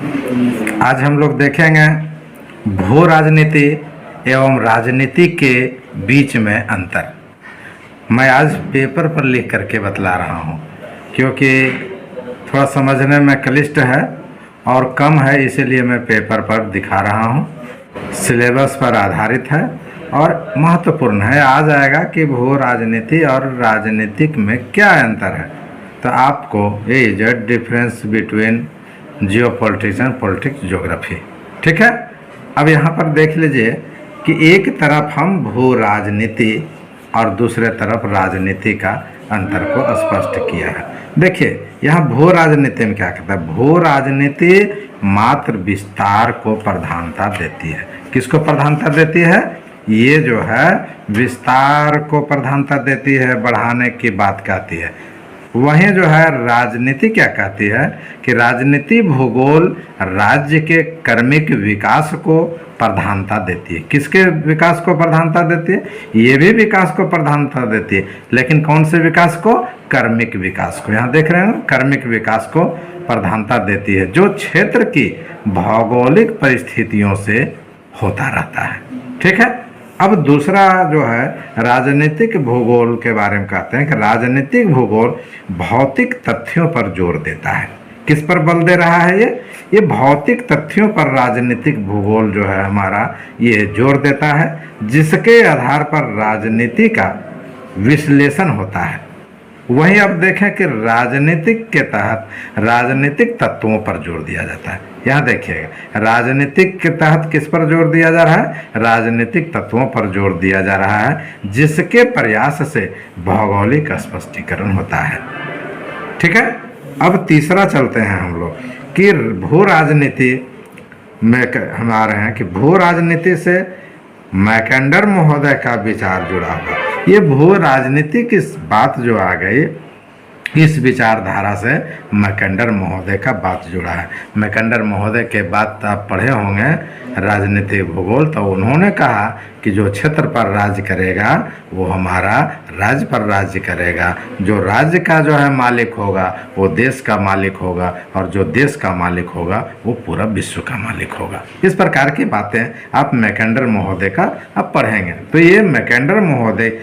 आज हम लोग देखेंगे भू राजनीति एवं राजनीति के बीच में अंतर। मैं आज पेपर पर लिख करके बतला रहा हूँ क्योंकि थोड़ा समझने में क्लिष्ट है और कम है, इसीलिए मैं पेपर पर दिखा रहा हूँ। सिलेबस पर आधारित है और महत्वपूर्ण है। आ जाएगा कि भू राजनीति और राजनीतिक में क्या अंतर है, तो आपको ये is a difference between geopolitics and politics geography. ठीक है, अब यहाँ पर देख लीजिए कि एक तरफ हम भू राजनीति और दूसरे तरफ राजनीति का अंतर को स्पष्ट किया है। देखिए यहाँ भू राजनीति में क्या कहता है, भू राजनीति मात्र विस्तार को प्रधानता देती है। किसको प्रधानता देती है? ये जो है विस्तार को प्रधानता देती है, बढ़ाने की बात कहती है। वहीं जो है राजनीति क्या कहती है कि राजनीति भूगोल राज्य के क्रमिक विकास को प्रधानता देती है। किसके विकास को प्रधानता देती है? ये भी विकास को प्रधानता देती है, लेकिन कौन से विकास को? क्रमिक विकास को। यहाँ देख रहे हैं, क्रमिक विकास को प्रधानता देती है, जो क्षेत्र की भौगोलिक परिस्थितियों से होता रहता है। ठीक है, अब दूसरा जो है राजनीतिक भूगोल के बारे में कहते हैं कि राजनीतिक भूगोल भौतिक तथ्यों पर जोर देता है। किस पर बल दे रहा है? ये भौतिक तथ्यों पर राजनीतिक भूगोल जो है हमारा ये जोर देता है, जिसके आधार पर राजनीति का विश्लेषण होता है। वहीं अब देखें कि राजनीतिक के तहत राजनीतिक तत्वों पर जोर दिया जाता है। यहाँ देखिएगा राजनीतिक के तहत किस पर जोर दिया जा रहा है? राजनीतिक तत्वों पर जोर दिया जा रहा है, जिसके प्रयास से भौगोलिक स्पष्टीकरण होता है। ठीक है, अब तीसरा चलते हैं हम लोग कि भू राजनीति में हम आ रहे हैं कि भू राजनीति से मैकेंडर महोदय का विचार जुड़ा हुआ। ये भू राजनीति की बात जो आ गई, इस विचारधारा से मैकेंडर महोदय का बात जुड़ा है। मैकेंडर महोदय के बात आप पढ़े होंगे राजनीतिक भूगोल, तो उन्होंने कहा कि जो क्षेत्र पर राज्य करेगा वो हमारा राज्य पर राज्य करेगा। जो राज्य का जो है मालिक होगा वो देश का मालिक होगा, और जो देश का मालिक होगा वो पूरा विश्व का मालिक होगा। इस प्रकार की बातें आप मैकेंडर महोदय का आप पढ़ेंगे। तो ये मैकेंडर महोदय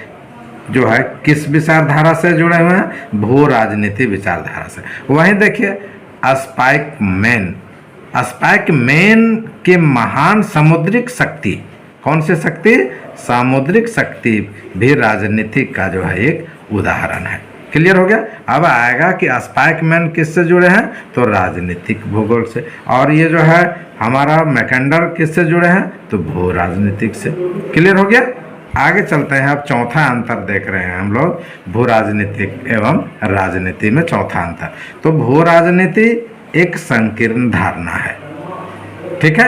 जो है किस विचारधारा से जुड़े हुए हैं? भू राजनीति विचारधारा से। वहीं देखिए स्पाइकमैन के महान सामुद्रिक शक्ति, कौन सी शक्ति? सामुद्रिक शक्ति भी राजनीति का जो है एक उदाहरण है। क्लियर हो गया? अब आएगा कि स्पाइकमैन किससे जुड़े हैं? तो राजनीतिक भूगोल से। और ये जो है हमारा मैकेंडर किससे जुड़े हैं? तो भू राजनीतिक से। क्लियर हो गया? आगे चलते हैं। अब चौथा अंतर देख रहे हैं हम लोग, भू राजनीतिक एवं राजनीति में चौथा अंतर। तो भू राजनीति एक संकीर्ण धारणा है। ठीक है,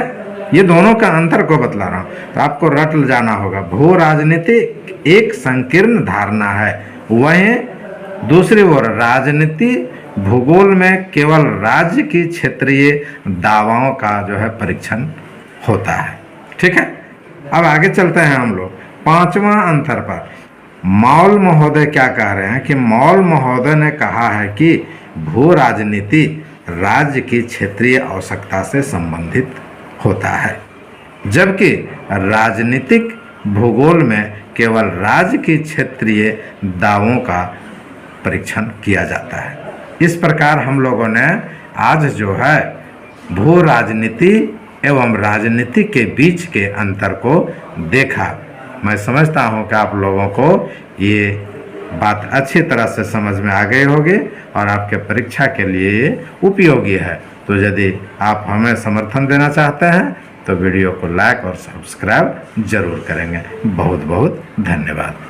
ये दोनों का अंतर को बतला रहा हूँ, तो आपको रट जाना होगा। भू राजनीति एक संकीर्ण धारणा है, वहीं दूसरी ओर राजनीति भूगोल में केवल राज्य की क्षेत्रीय दावाओं का जो है परीक्षण होता है। ठीक है, अब आगे चलते हैं हम लोग पांचवा अंतर पर। मॉल महोदय क्या कह रहे हैं कि मॉल महोदय ने कहा है कि भू राजनीति राज्य की क्षेत्रीय आवश्यकता से संबंधित होता है, जबकि राजनीतिक भूगोल में केवल राज्य की क्षेत्रीय दावों का परीक्षण किया जाता है। इस प्रकार हम लोगों ने आज जो है भू राजनीति एवं राजनीति के बीच के अंतर को देखा। मैं समझता हूँ कि आप लोगों को ये बात अच्छी तरह से समझ में आ गई होगी और आपके परीक्षा के लिए ये उपयोगी है। तो यदि आप हमें समर्थन देना चाहते हैं तो वीडियो को लाइक और सब्सक्राइब जरूर करेंगे। बहुत बहुत धन्यवाद।